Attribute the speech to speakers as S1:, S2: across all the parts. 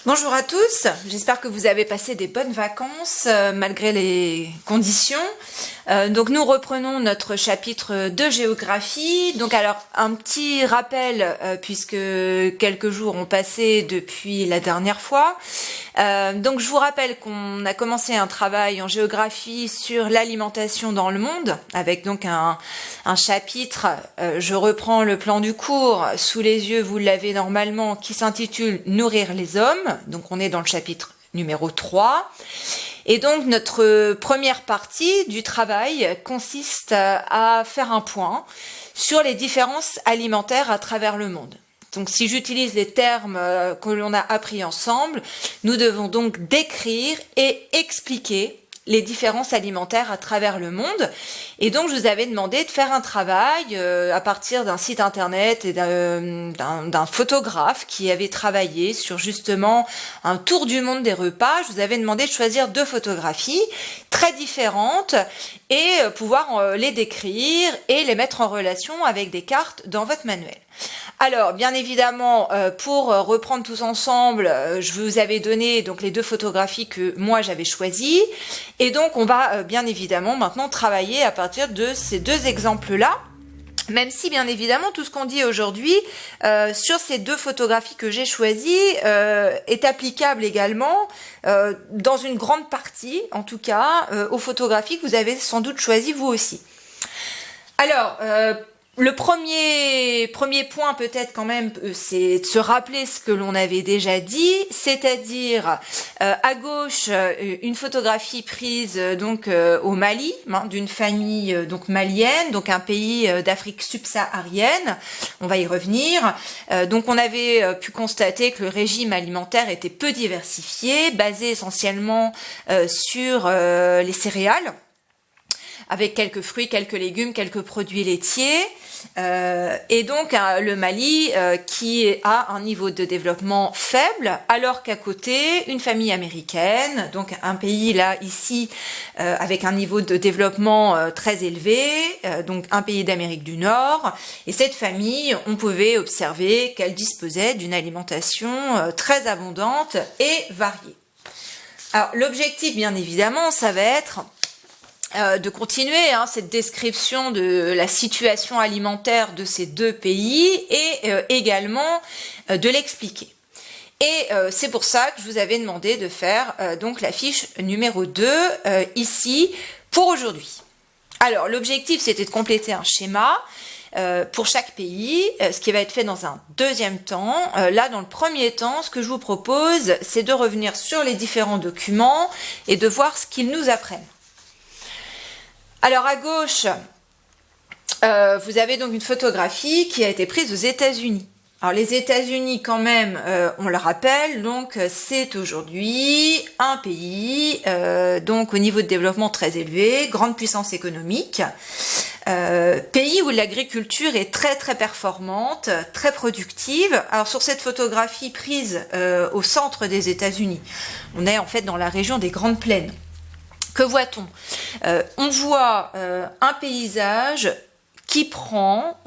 S1: Bonjour à tous, j'espère que vous avez passé des bonnes vacances malgré les conditions. Donc nous reprenons notre chapitre de géographie. Donc alors un petit rappel puisque quelques jours ont passé depuis la dernière fois. Donc je vous rappelle qu'on a commencé un travail en géographie sur l'alimentation dans le monde avec donc un chapitre, je reprends le plan du cours sous les yeux, vous l'avez normalement, qui s'intitule Nourrir les hommes. Donc on est dans le chapitre numéro 3. Et donc notre première partie du travail consiste à faire un point sur les différences alimentaires à travers le monde. Donc si j'utilise les termes que l'on a appris ensemble, nous devons donc décrire et expliquer les différences alimentaires à travers le monde. Et donc, je vous avais demandé de faire un travail à partir d'un site internet et d'un photographe qui avait travaillé sur justement un tour du monde des repas. Je vous avais demandé de choisir 2 photographies très différentes et pouvoir les décrire et les mettre en relation avec des cartes dans votre manuel. Alors, bien évidemment, pour reprendre tous ensemble, je vous avais donné donc les 2 photographies que moi j'avais choisies. Et donc, on va bien évidemment maintenant travailler à partir de ces 2 exemples-là. Même si, bien évidemment, tout ce qu'on dit aujourd'hui sur ces 2 photographies que j'ai choisies est applicable également dans une grande partie, en tout cas, aux photographies que vous avez sans doute choisies vous aussi. Alors, le premier point peut-être quand même, c'est de se rappeler ce que l'on avait déjà dit, c'est-à-dire à gauche une photographie prise donc au Mali, d'une famille donc malienne, donc un pays d'Afrique subsaharienne. On va y revenir. Donc on avait pu constater que le régime alimentaire était peu diversifié, basé essentiellement sur les céréales, avec quelques fruits, quelques légumes, quelques produits laitiers. Et donc le Mali qui a un niveau de développement faible, alors qu'à côté, une famille américaine, donc un pays là, ici, avec un niveau de développement très élevé, donc un pays d'Amérique du Nord, et cette famille, on pouvait observer qu'elle disposait d'une alimentation très abondante et variée. Alors l'objectif, bien évidemment, ça va être de continuer cette description de la situation alimentaire de ces 2 pays et également de l'expliquer. Et c'est pour ça que je vous avais demandé de faire donc la fiche numéro 2 ici pour aujourd'hui. Alors l'objectif c'était de compléter un schéma pour chaque pays, ce qui va être fait dans un deuxième temps. Là, dans le premier temps, ce que je vous propose, c'est de revenir sur les différents documents et de voir ce qu'ils nous apprennent. Alors à gauche, vous avez donc une photographie qui a été prise aux États-Unis. Alors les États-Unis quand même, on le rappelle, donc c'est aujourd'hui un pays donc au niveau de développement très élevé, grande puissance économique, pays où l'agriculture est très très performante, très productive. Alors sur cette photographie prise au centre des États-Unis, on est en fait dans la région des Grandes Plaines. Que voit-on ? On voit un paysage qui prend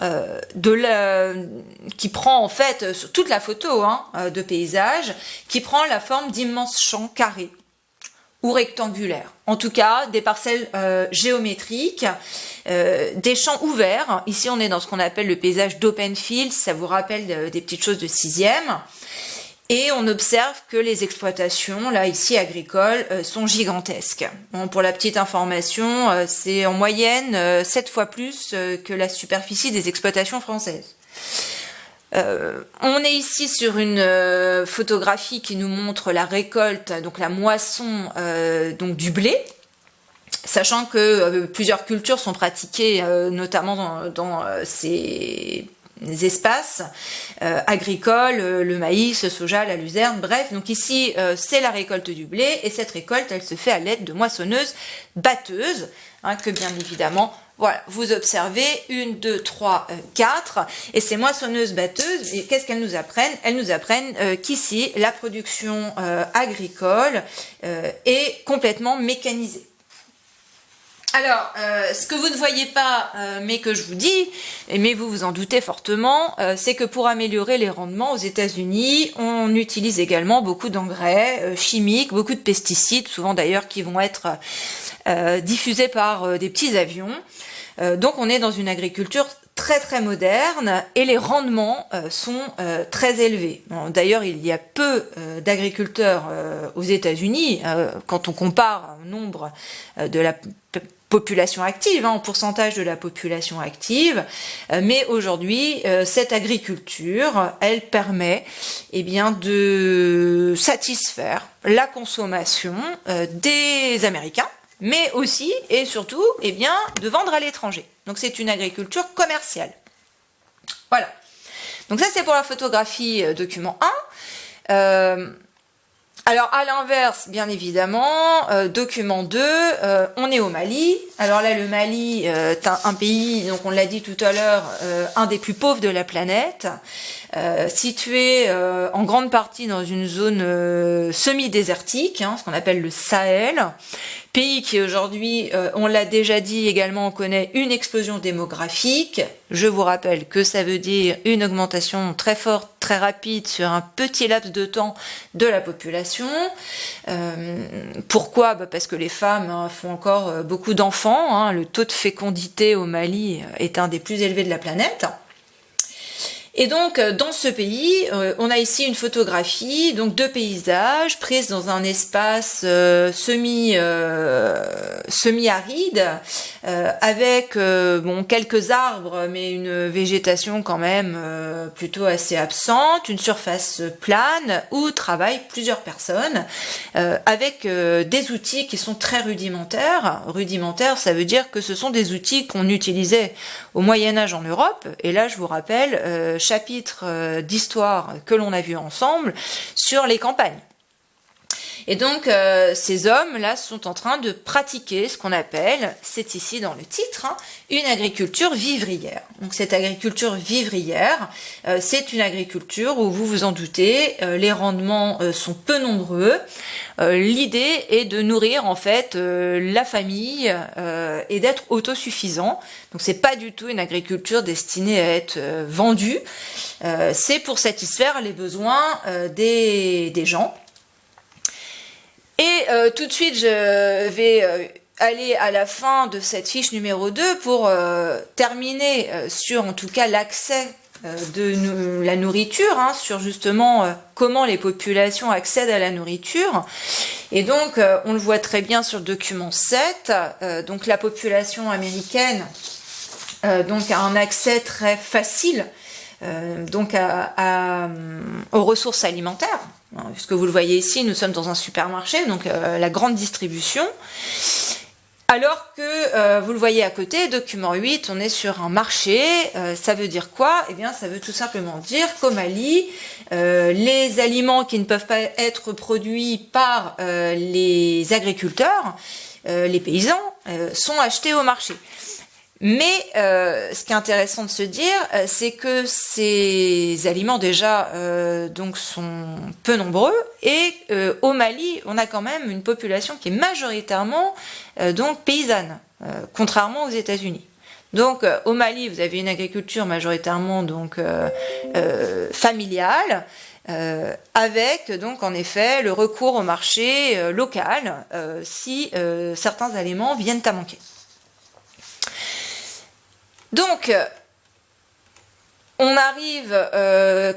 S1: en fait sur toute la photo de paysage, qui prend la forme d'immenses champs carrés ou rectangulaires. En tout cas, des parcelles géométriques, des champs ouverts. Ici, on est dans ce qu'on appelle le paysage d'open field. Ça vous rappelle des petites choses de 6e. Et on observe que les exploitations, là ici agricoles, sont gigantesques. Bon, pour la petite information, c'est en moyenne 7 fois plus que la superficie des exploitations françaises. On est ici sur une photographie qui nous montre la récolte, donc la moisson donc du blé. Sachant que plusieurs cultures sont pratiquées, notamment dans ces espaces agricoles, le maïs, le soja, la luzerne, bref. Donc ici, c'est la récolte du blé, et cette récolte, elle se fait à l'aide de moissonneuses batteuses, que bien évidemment, voilà, vous observez, 1, 2, 3, 4, et ces moissonneuses batteuses, et qu'est-ce qu'elles nous apprennent ? Elles nous apprennent qu'ici, la production agricole est complètement mécanisée. Alors, ce que vous ne voyez pas, mais que je vous dis, mais vous vous en doutez fortement, c'est que pour améliorer les rendements aux États-Unis, on utilise également beaucoup d'engrais chimiques, beaucoup de pesticides, souvent d'ailleurs qui vont être diffusés par des petits avions. Donc on est dans une agriculture très très moderne et les rendements sont très élevés. Bon, d'ailleurs, il y a peu d'agriculteurs aux États-Unis quand on compare au nombre de la population active, en pourcentage de la population active, mais aujourd'hui cette agriculture, elle permet de satisfaire la consommation des Américains, mais aussi et surtout de vendre à l'étranger. Donc c'est une agriculture commerciale. Voilà. Donc ça c'est pour la photographie document 1. Alors à l'inverse, bien évidemment, document 2, on est au Mali. Alors là, le Mali est un pays, donc on l'a dit tout à l'heure, un des plus pauvres de la planète, situé en grande partie dans une zone semi-désertique, ce qu'on appelle le Sahel. Pays qui aujourd'hui, on l'a déjà dit également, on connaît une explosion démographique. Je vous rappelle que ça veut dire une augmentation très forte, très rapide sur un petit laps de temps de la population. Pourquoi ? Parce que les femmes font encore beaucoup d'enfants. Le taux de fécondité au Mali est un des plus élevés de la planète. Et donc, dans ce pays, on a ici une photographie donc de paysage prise dans un espace semi-aride avec quelques arbres, mais une végétation quand même plutôt assez absente, une surface plane où travaillent plusieurs personnes avec des outils qui sont très rudimentaires. Rudimentaires, ça veut dire que ce sont des outils qu'on utilisait au Moyen-Âge en Europe. Et là, je vous rappelle chapitre d'histoire que l'on a vu ensemble sur les campagnes. Et donc ces hommes là sont en train de pratiquer ce qu'on appelle, c'est ici dans le titre, une agriculture vivrière. Donc cette agriculture vivrière, c'est une agriculture où vous vous en doutez, les rendements sont peu nombreux. L'idée est de nourrir en fait la famille et d'être autosuffisant. Donc c'est pas du tout une agriculture destinée à être vendue. C'est pour satisfaire les besoins des gens. Et tout de suite, je vais aller à la fin de cette fiche numéro 2 pour terminer sur en tout cas l'accès de la nourriture, sur justement comment les populations accèdent à la nourriture. Et donc, on le voit très bien sur le document 7, donc la population américaine donc a un accès très facile donc aux ressources alimentaires. Puisque vous le voyez ici, nous sommes dans un supermarché, donc la grande distribution. Alors que, vous le voyez à côté, document 8, on est sur un marché. Ça veut dire quoi ? Eh bien, ça veut tout simplement dire qu'au Mali, les aliments qui ne peuvent pas être produits par les agriculteurs, les paysans, sont achetés au marché. Mais ce qui est intéressant de se dire, c'est que ces aliments déjà donc sont peu nombreux et au Mali, on a quand même une population qui est majoritairement donc paysanne, contrairement aux États-Unis. Donc au Mali, vous avez une agriculture majoritairement donc familiale. Avec donc en effet le recours au marché local si certains aliments viennent à manquer. Donc, on arrive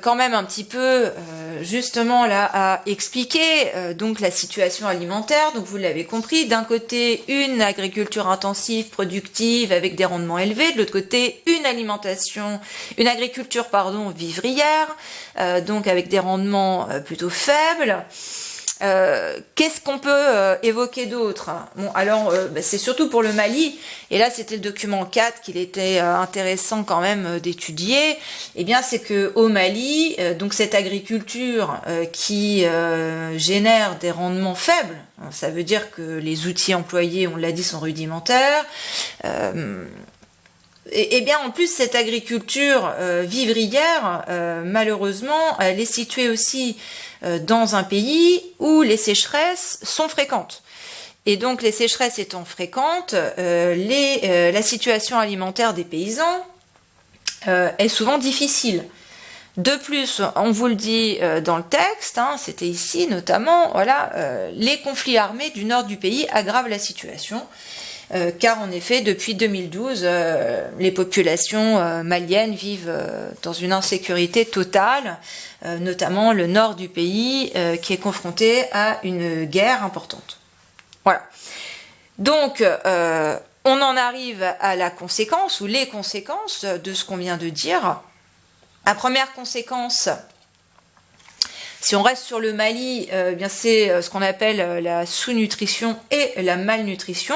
S1: quand même un petit peu justement là à expliquer donc la situation alimentaire. Donc vous l'avez compris, d'un côté une agriculture intensive, productive avec des rendements élevés, de l'autre côté une agriculture vivrière, donc avec des rendements plutôt faibles. Qu'est-ce qu'on peut évoquer d'autre ? Bon, alors c'est surtout pour le Mali, et là c'était le document 4 qu'il était intéressant quand même d'étudier. Eh bien c'est que au Mali, donc cette agriculture qui génère des rendements faibles, ça veut dire que les outils employés, on l'a dit, sont rudimentaires. Et bien en plus cette agriculture vivrière, malheureusement, elle est située aussi dans un pays où les sécheresses sont fréquentes. Et donc les sécheresses étant fréquentes, la situation alimentaire des paysans est souvent difficile. De plus, on vous le dit dans le texte, c'était ici notamment, voilà, les conflits armés du nord du pays aggravent la situation, car en effet, depuis 2012, les populations maliennes vivent dans une insécurité totale, notamment le nord du pays qui est confronté à une guerre importante. Voilà. Donc, on en arrive à la conséquence, ou les conséquences de ce qu'on vient de dire. La première conséquence, si on reste sur le Mali, bien c'est ce qu'on appelle la sous-nutrition et la malnutrition,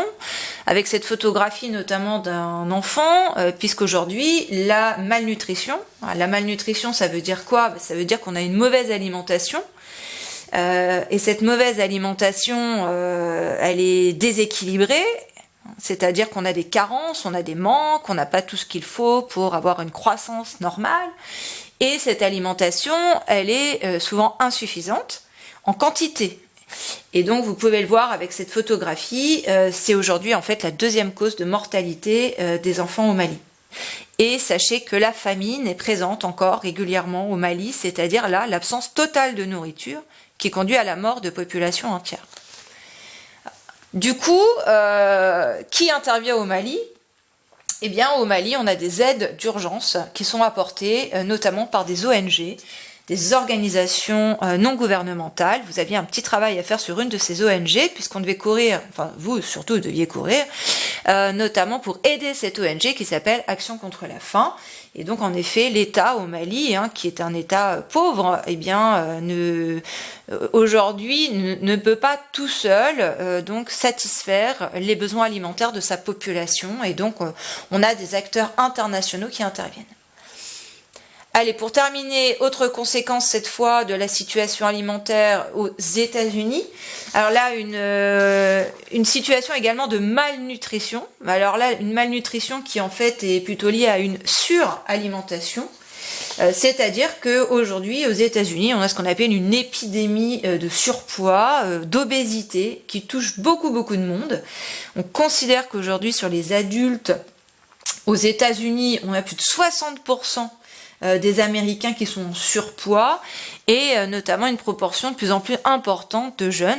S1: avec cette photographie notamment d'un enfant, puisqu'aujourd'hui, la malnutrition, ça veut dire quoi ? Ça veut dire qu'on a une mauvaise alimentation, et cette mauvaise alimentation, elle est déséquilibrée, c'est-à-dire qu'on a des carences, on a des manques, on n'a pas tout ce qu'il faut pour avoir une croissance normale. Et cette alimentation, elle est souvent insuffisante en quantité. Et donc, vous pouvez le voir avec cette photographie, c'est aujourd'hui en fait la deuxième cause de mortalité des enfants au Mali. Et sachez que la famine est présente encore régulièrement au Mali, c'est-à-dire là, l'absence totale de nourriture qui conduit à la mort de populations entières. Du coup, qui intervient au Mali ? Eh bien, au Mali, on a des aides d'urgence qui sont apportées, notamment par des ONG, des organisations non gouvernementales. Vous aviez un petit travail à faire sur une de ces ONG, puisqu'on devait courir, enfin vous surtout deviez courir, notamment pour aider cette ONG qui s'appelle Action contre la faim. Et donc en effet, l'État au Mali, qui est un État pauvre, eh bien aujourd'hui ne peut pas tout seul donc satisfaire les besoins alimentaires de sa population. Et donc on a des acteurs internationaux qui interviennent. Allez, pour terminer, autre conséquence cette fois de la situation alimentaire aux États-Unis. Alors là, une situation également de malnutrition. Alors là, une malnutrition qui en fait est plutôt liée à une suralimentation. C'est-à-dire qu'aujourd'hui, aux États-Unis, on a ce qu'on appelle une épidémie de surpoids, d'obésité, qui touche beaucoup de monde. On considère qu'aujourd'hui, sur les adultes, aux États-Unis, on a plus de 60% des Américains qui sont en surpoids et notamment une proportion de plus en plus importante de jeunes